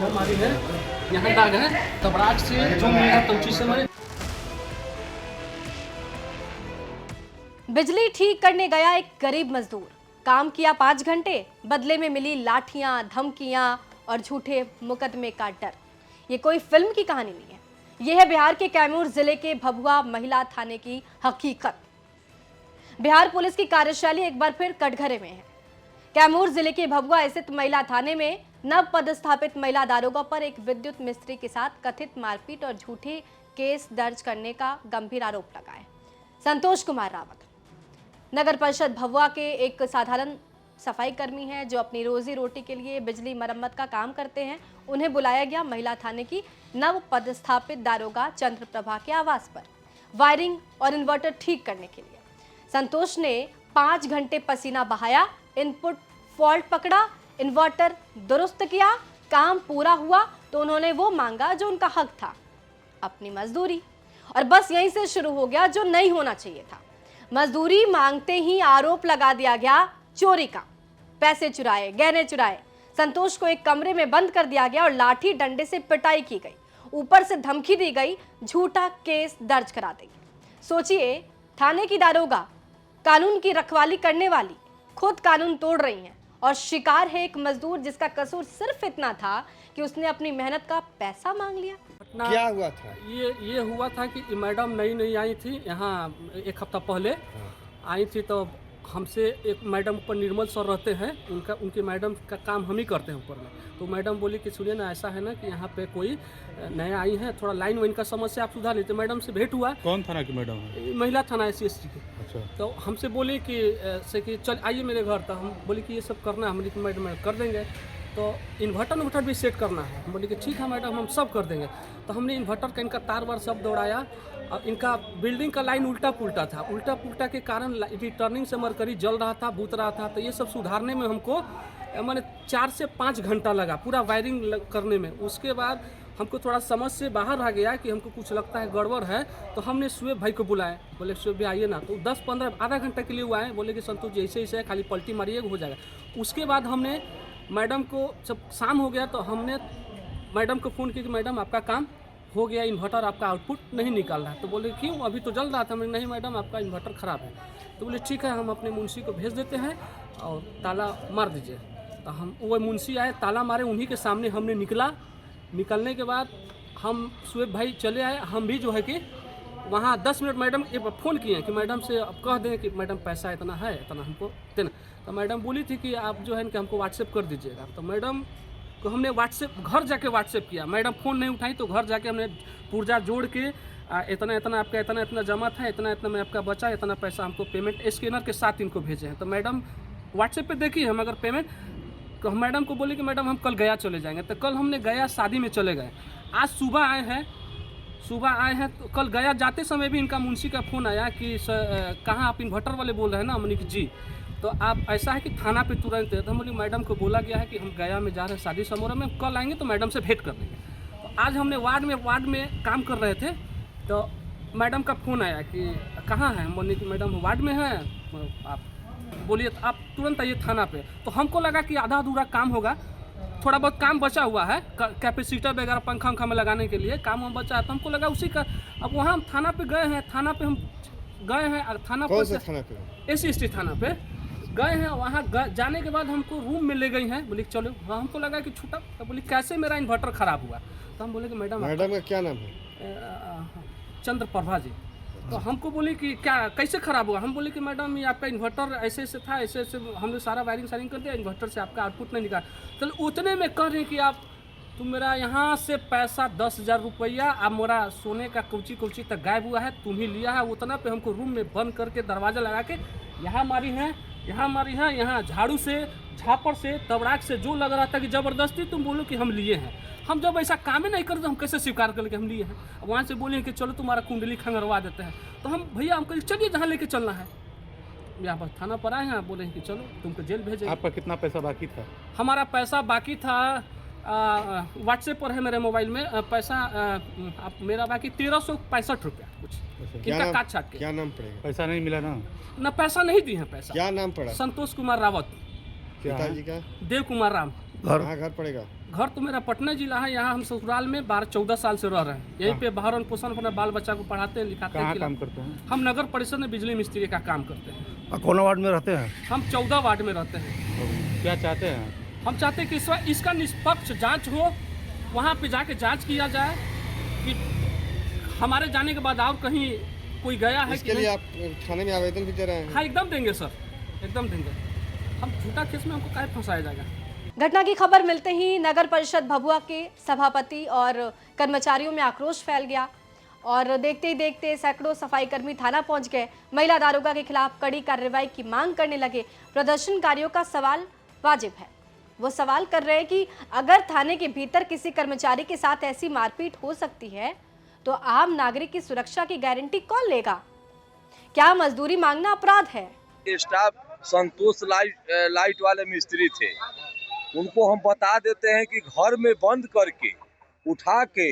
यहाँ मारी है, यहाँ दाग है, तबराक से जो मिला तमची से मारे। बिजली ठीक करने गया एक गरीब मजदूर, काम किया 5 घंटे, बदले में मिली लाठियां, धमकियां और झूठे मुकदमे का डर। ये कोई फिल्म की कहानी नहीं है, यह है बिहार के कैमूर जिले के भभुआ महिला थाने की हकीकत। बिहार पुलिस की कार्यशैली एक बार फिर कटघरे में है। कैमूर जिले के भभुआ स्थित महिला थाने में नव पदस्थापित महिला दारोगा पर एक विद्युत मिस्त्री के साथ कथित मारपीट और झूठे केस दर्ज करने का गंभीर आरोप लगा है। संतोष कुमार रावत नगर परिषद भभुआ के एक साधारण सफाई कर्मी हैं जो अपनी रोजी रोटी के लिए बिजली मरम्मत का काम करते हैं। उन्हें बुलाया गया महिला थाने की नव पदस्थापित दारोगा चंद्र प्रभा के आवास पर वायरिंग और इन्वर्टर ठीक करने के लिए। संतोष ने 5 घंटे पसीना बहाया, इनपुट फॉल्ट पकड़ा, इन्वर्टर दुरुस्त किया, काम पूरा हुआ तो उन्होंने वो मांगा जो उनका हक था, अपनी मजदूरी। और बस यहीं से शुरू हो गया जो नहीं होना चाहिए था। मजदूरी मांगते ही आरोप लगा दिया गया चोरी का, पैसे चुराए, गहने चुराए। संतोष को एक कमरे में बंद कर दिया गया और लाठी डंडे से पिटाई की गई, ऊपर से धमकी दी गई, झूठा केस दर्ज करा दी। सोचिए, थाने की दारोगा, कानून की रखवाली करने वाली, खुद कानून तोड़ रही हैं और शिकार है एक मजदूर जिसका कसूर सिर्फ इतना था कि उसने अपनी मेहनत का पैसा मांग लिया। क्या हुआ था? ये हुआ था कि मैडम नई आई थी यहाँ, 1 हफ्ता पहले आई थी। तो हमसे एक मैडम ऊपर निर्मल सर रहते हैं, उनके मैडम का काम हम ही करते हैं ऊपर में। तो मैडम बोली कि सुनिए ना, ऐसा है ना कि यहाँ पे कोई नया आई है, थोड़ा लाइन वाइन का समस्या आप सुधार लेते। मैडम से भेंट हुआ। कौन थाना की मैडम है? महिला थाना SC की। अच्छा। तो हमसे बोले कि चल आइए मेरे घर। तो हम बोले कि ये सब करना है। हम बोले कि मैडम कर देंगे। तो इन्वर्टर भी सेट करना है। हम बोले कि ठीक है मैडम, हम सब कर देंगे। तो हमने इन्वर्टर का इनका तार वार सब दौड़ाया और इनका बिल्डिंग का लाइन उल्टा पुल्टा था। उल्टा पुल्टा के कारण रिटर्निंग से मरकरी जल रहा था, बूत रहा था। तो ये सब सुधारने में हमको मैंने 4 से 5 घंटा लगा पूरा वायरिंग करने में। उसके बाद हमको थोड़ा समझ से बाहर आ गया कि हमको कुछ लगता है गड़बड़ है। तो हमने सुएब भाई को बुलाया, बोले सुएब भाई आइए ना। तो 10-15 आधा घंटा के लिए वो आए, बोले कि संतोष जी ऐसे ऐसे खाली पलटी मारिए हो जाएगा। उसके बाद हमने मैडम को, जब शाम हो गया तो हमने मैडम को फ़ोन किया कि मैडम आपका काम हो गया, इन्वर्टर आपका आउटपुट नहीं निकाल रहा है। तो बोले क्यों, अभी तो जल रहा था। मैंने नहीं मैडम आपका इन्वर्टर ख़राब है। तो बोले ठीक है, हम अपने मुंशी को भेज देते हैं और ताला मार दीजिए। तो हम वो मुंशी आए, ताला मारे, उन्हीं के सामने हमने निकलने के बाद हम सुएब भाई चले आए। हम भी जो है कि वहाँ 10 मिनट मैडम एक फ़ोन किए कि मैडम से अब कह दें कि मैडम पैसा इतना है, इतना हमको देना। तो मैडम बोली थी कि आप जो है कि हमको व्हाट्सएप कर दीजिएगा। तो मैडम को हमने घर जाके व्हाट्सएप किया। मैडम फ़ोन नहीं उठाई तो घर जाके हमने पुर्जा जोड़ के इतना इतना आपका इतना जमा था, इतना इतना में आपका बचा, इतना पैसा हमको पेमेंट स्कैनर के साथ इनको भेजे हैं। तो मैडम व्हाट्सएप पे देखी हम अगर पेमेंट, तो हम मैडम को बोले कि मैडम हम कल गया चले जाएंगे। तो कल हमने गया शादी में चले गए। आज सुबह आए हैं। तो कल गया जाते समय भी इनका मुंशी का फ़ोन आया कि कहाँ आप इन्वर्टर वाले बोल रहे हैं ना? हमने कि जी। तो आप ऐसा है कि थाना पे तुरंत है। तो हम बोले मैडम को बोला गया है कि हम गया में जा रहे हैं शादी समारोह में, कल आएंगे तो मैडम से भेंट कर लेंगे। तो आज हमने वार्ड में काम कर रहे थे तो मैडम का फ़ोन आया कि कहाँ है? हम बोले कि मैडम वार्ड में है, आप बोलिए आप तुरंत आइए थाना पे। तो हमको लगा कि आधा अधूरा काम होगा, थोड़ा बहुत काम बचा हुआ है, कैपेसिटर वगैरह पंखा में लगाने के लिए काम हम बचा है। तो हमको लगा उसी का। अब वहाँ हम थाना पे गए हैं, थाना पे हम गए हैं। थाना पर SC थाना पे गए हैं। वहाँ जाने के बाद हमको रूम में ले गई हैं। बोले चलो, हाँ हमको लगा कि छूटा। तो बोली कैसे मेरा इन्वर्टर ख़राब हुआ? तो हम बोले कि मैडम का क्या नाम है? चंद्र प्रभा जी। तो हमको बोली कि क्या कैसे ख़राब हुआ? हम बोले कि मैडम ये आपका इन्वर्टर ऐसे ऐसे था, ऐसे ऐसे हमने सारा वायरिंग कर दिया, इन्वर्टर से आपका आउटपुट नहीं निकाला। तो उतने में कह रहे हैं कि आप तुम मेरा यहाँ से पैसा 10,000 रुपया, अब मेरा सोने का कुची तक गायब हुआ है, तुम ही लिया है। उतना पे हमको रूम में बंद करके दरवाज़ा लगा के यहाँ मारी है, यहाँ झाड़ू से, झापड़ से, तबराक से, जो लग रहा था कि ज़बरदस्ती तुम बोलो कि हम लिए हैं। हम जब ऐसा काम ही नहीं करते हम कैसे स्वीकार कर ले कि हम लिए हैं? अब वहाँ से बोले कि चलो तुम्हारा कुंडली खंगरवा देते हैं। तो हम भैया हमको चलिए जहाँ लेके चलना है। यहाँ पर थाना पर आए हैं, बोले कि चलो तुमको जेल भेजेंगे। आपका कितना पैसा बाकी था? हमारा पैसा बाकी था, व्हाट्सएप पर है मेरे मोबाइल में पैसा। मेरा बाकी 1365 रुपया कुछ। इनका काट छाट के। क्या नाम पड़ेगा? पैसा नहीं मिला ना? पैसा नहीं दिए हैं। पैसा क्या नाम पड़ा? संतोष कुमार रावत। पिताजी का? देव कुमार राम। कहाँ घर पड़ेगा? घर तो मेरा पटना जिला है। यहाँ हम ससुराल में 12-14 साल से रह रहे हैं। यहीं पे भरण पोषण अपने बाल बच्चा को पढ़ाते हैं, लिखाते हैं। कहाँ काम करते हैं? हम नगर परिषद में बिजली मिस्त्री का काम करते हैं। कौन वार्ड में रहते हैं? हम 14 वार्ड में रहते हैं। क्या चाहते हैं? हम चाहते हैं कि इसका निष्पक्ष जांच हो, वहाँ पे जाके जांच किया जाए कि हमारे जाने के बाद और कहीं कोई गया है इसके लिए आप थाने में आवेदन भी दे रहे हैं? हाँ, एकदम देंगे सर, एकदम देंगे। हम झूठा केस में हमको काहे फंसाया जाएगा। घटना की खबर मिलते ही नगर परिषद भभुआ के सभापति और कर्मचारियों में आक्रोश फैल गया और देखते ही देखते सैकड़ों सफाई कर्मी थाना पहुंच गए। महिला दारोगा के खिलाफ कड़ी कार्रवाई की मांग करने लगे। प्रदर्शनकारियों का सवाल वाजिब है। वो सवाल कर रहे हैं कि अगर थाने के भीतर किसी कर्मचारी के साथ ऐसी मारपीट हो सकती है तो आम नागरिक की सुरक्षा की गारंटी कौन लेगा? क्या मजदूरी मांगना अपराध है? स्टाफ संतोष लाइट वाले मिस्त्री थे, उनको हम बता देते हैं कि घर में बंद करके उठा के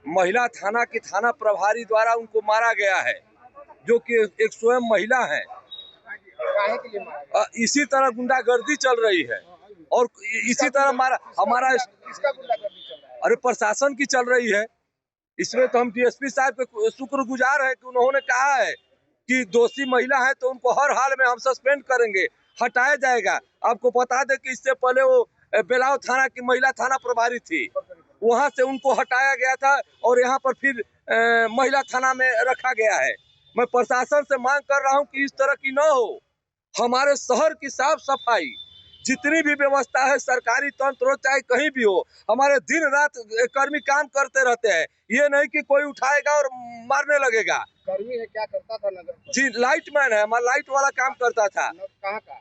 महिला थाना के थाना प्रभारी द्वारा उनको मारा गया है, जो कि एक स्वयं महिला है। इसी तरह गुंडागर्दी चल रही है और इसी तरह हमारा अरे प्रशासन की चल रही है। इसमें तो हम डीएसपी साहब के शुक्रगुजार है कि उन्होंने कहा है कि दोषी महिला है तो उनको हर हाल में हम सस्पेंड करेंगे, हटाया जाएगा। आपको बता दें कि इससे पहले वो बेलाव थाना की महिला थाना प्रभारी थी, वहां से उनको हटाया गया था और यहाँ पर फिर महिला थाना में रखा गया है। मैं प्रशासन से मांग कर रहा हूँ कि इस तरह की न हो। हमारे शहर की साफ सफाई, जितनी भी व्यवस्था है सरकारी तंत्र हो चाहे कहीं भी हो, हमारे दिन रात कर्मी काम करते रहते हैं। ये नहीं कि कोई उठाएगा और मारने लगेगा। कर्मी है, क्या करता था नगर? जी, लाइट मैन है, हमारा लाइट वाला काम करता था। कहाँ का?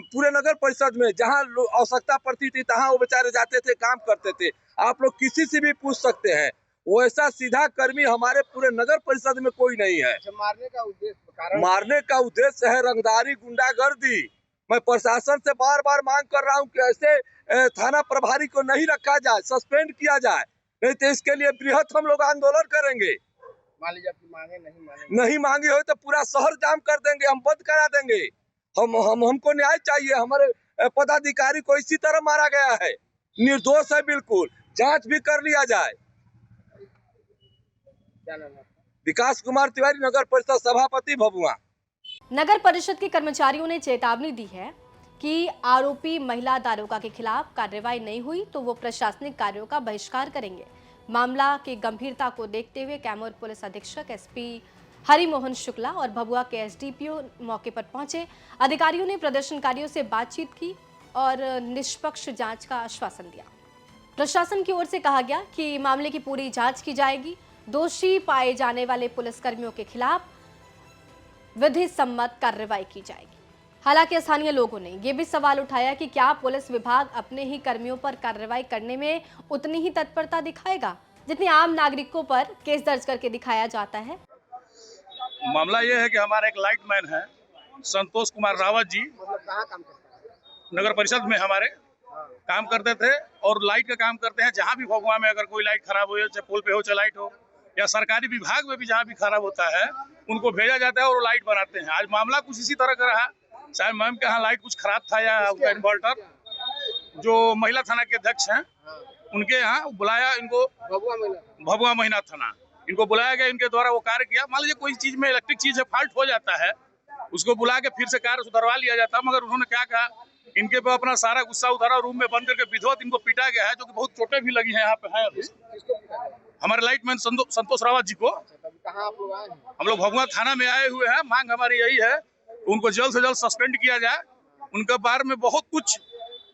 पूरे नगर परिषद में जहाँ आवश्यकता पड़ती थी तहाँ वो बेचारे जाते थे, काम करते थे। आप लोग किसी से भी पूछ सकते हैं, वैसा सीधा कर्मी हमारे पूरे नगर परिषद में कोई नहीं है। मारने का उद्देश्य कारण? मारने का उद्देश्य है रंगदारी, गुंडागर्दी। मैं प्रशासन से बार बार मांग कर रहा हूं कि ऐसे थाना प्रभारी को नहीं रखा जाए, सस्पेंड किया जाए, नहीं तो इसके लिए बृहत हम लोग आंदोलन करेंगे। मान लीजिए आपकी मांगे नहीं मांगी हो तो पूरा शहर जाम कर देंगे, हम बंद करा देंगे। हमको न्याय चाहिए। हमारे पदाधिकारी को इसी तरह मारा गया है, निर्दोष है बिल्कुल, जांच भी कर लिया जाए। क्या नाम है? विकास कुमार तिवारी, नगर परिषद सभापति भभुआ। नगर परिषद के कर्मचारियों ने चेतावनी दी है कि आरोपी महिला दारोगा के खिलाफ कार्रवाई नहीं हुई तो वो प्रशासनिक कार्यों का बहिष्कार करेंगे। मामला की गंभीरता को देखते हुए कैमूर पुलिस अधीक्षक एसपी हरिमोहन शुक्ला और भभुआ के एसडीपीओ मौके पर पहुंचे। अधिकारियों ने प्रदर्शनकारियों से बातचीत की और निष्पक्ष जांच का आश्वासन दिया। प्रशासन की ओर से कहा गया कि मामले की पूरी जांच की जाएगी। दोषी पाए जाने वाले पुलिसकर्मियों के खिलाफ विधि सम्मत कार्रवाई की जाएगी। हालांकि स्थानीय लोगों ने यह भी सवाल उठाया कि क्या पुलिस विभाग अपने ही कर्मियों पर कार्रवाई करने में उतनी ही तत्परता दिखाएगा जितनी आम नागरिकों पर केस दर्ज करके दिखाया जाता है। मामला यह है कि हमारा एक लाइट मैन है संतोष कुमार रावत जी, कहाँ काम करता है? नगर परिषद में हमारे काम करते थे और लाइट का काम करते हैं। जहाँ भी भगवा में अगर कोई लाइट खराब हो, चाहे पोल पे हो चाहे लाइट हो, या सरकारी विभाग में भी जहाँ भी खराब होता है उनको भेजा जाता है और लाइट बनाते हैं। आज मामला कुछ इसी तरह का रहा। शायद मैम के यहाँ लाइट कुछ खराब था या उनका इन्वर्टर, जो महिला थाना के अध्यक्ष हैं उनके यहाँ बुलाया इनको, भभुआ महिला थाना, इनको बुलाया गया, इनके द्वारा वो कार्य किया। मान लीजिए कोई चीज में इलेक्ट्रिक चीज है, फॉल्ट हो जाता है, उसको बुला के फिर से कार्य सुधरवा लिया जाता। मगर उन्होंने क्या कहा, इनके पे अपना सारा गुस्सा उतारा, रूम में बंद करके विधिवत इनको पीटा गया है, जो कि बहुत चोटें भी लगी हैं। यहाँ पे है हमारे लाइटमैन संतोष रावत जी को। कहाँ आप लोग आए हैं? हम लोग भभुआ थाना में आए हुए हैं। मांग हमारी यही है, उनको जल्द से जल्द सस्पेंड किया जाए। उनके बारे में बहुत कुछ,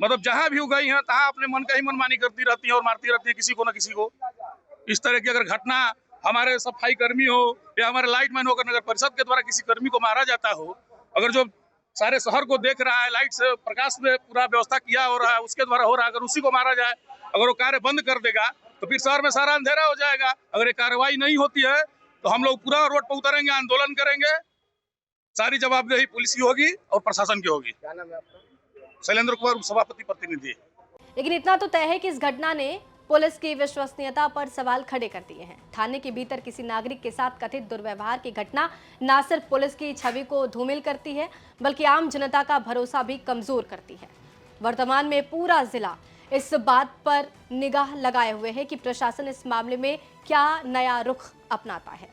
मतलब जहाँ भी गई हैं तहाँ अपने मन का ही मनमानी करती रहती है और मारती रहती है किसी को न किसी को। इस तरह की अगर घटना हमारे सफाई कर्मी हो या हमारे लाइटमैन हो, अगर नगर परिषद के द्वारा किसी कर्मी को मारा जाता हो, अगर जो सारे शहर को देख रहा है, लाइट से प्रकाश में पूरा व्यवस्था किया हो रहा है, उसके द्वारा हो रहा है, अगर उसी को मारा जाए, अगर वो कार्य बंद कर देगा तो फिर शहर में सारा अंधेरा हो जाएगा। अगर ये कार्रवाई नहीं होती है तो हम लोग पूरा रोड पर उतरेंगे, आंदोलन करेंगे। सारी जवाबदेही पुलिस की होगी और प्रशासन की होगी। क्या नाम है आपका? शैलेंद्र कुमार, सभापति प्रतिनिधि। लेकिन इतना तो तय है कि इस घटना ने पुलिस की विश्वसनीयता पर सवाल खड़े कर दिए हैं। थाने के भीतर किसी नागरिक के साथ कथित दुर्व्यवहार की घटना न सिर्फ पुलिस की छवि को धूमिल करती है, बल्कि आम जनता का भरोसा भी कमजोर करती है। वर्तमान में पूरा जिला इस बात पर निगाह लगाए हुए है कि प्रशासन इस मामले में क्या नया रुख अपनाता है।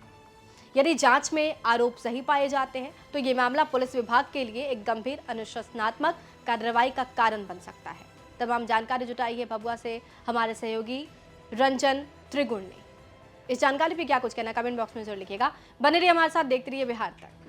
यदि जांच में आरोप सही पाए जाते हैं तो ये मामला पुलिस विभाग के लिए एक गंभीर अनुशासनात्मक कार्रवाई का कारण बन सकता है। तमाम जानकारी जुटाई है भभुआ से हमारे सहयोगी रंजन त्रिगुण ने। इस जानकारी पे क्या कुछ कहना, कमेंट बॉक्स में जरूर लिखिएगा। बने रहिए हमारे साथ, देखते रहिए बिहार तक।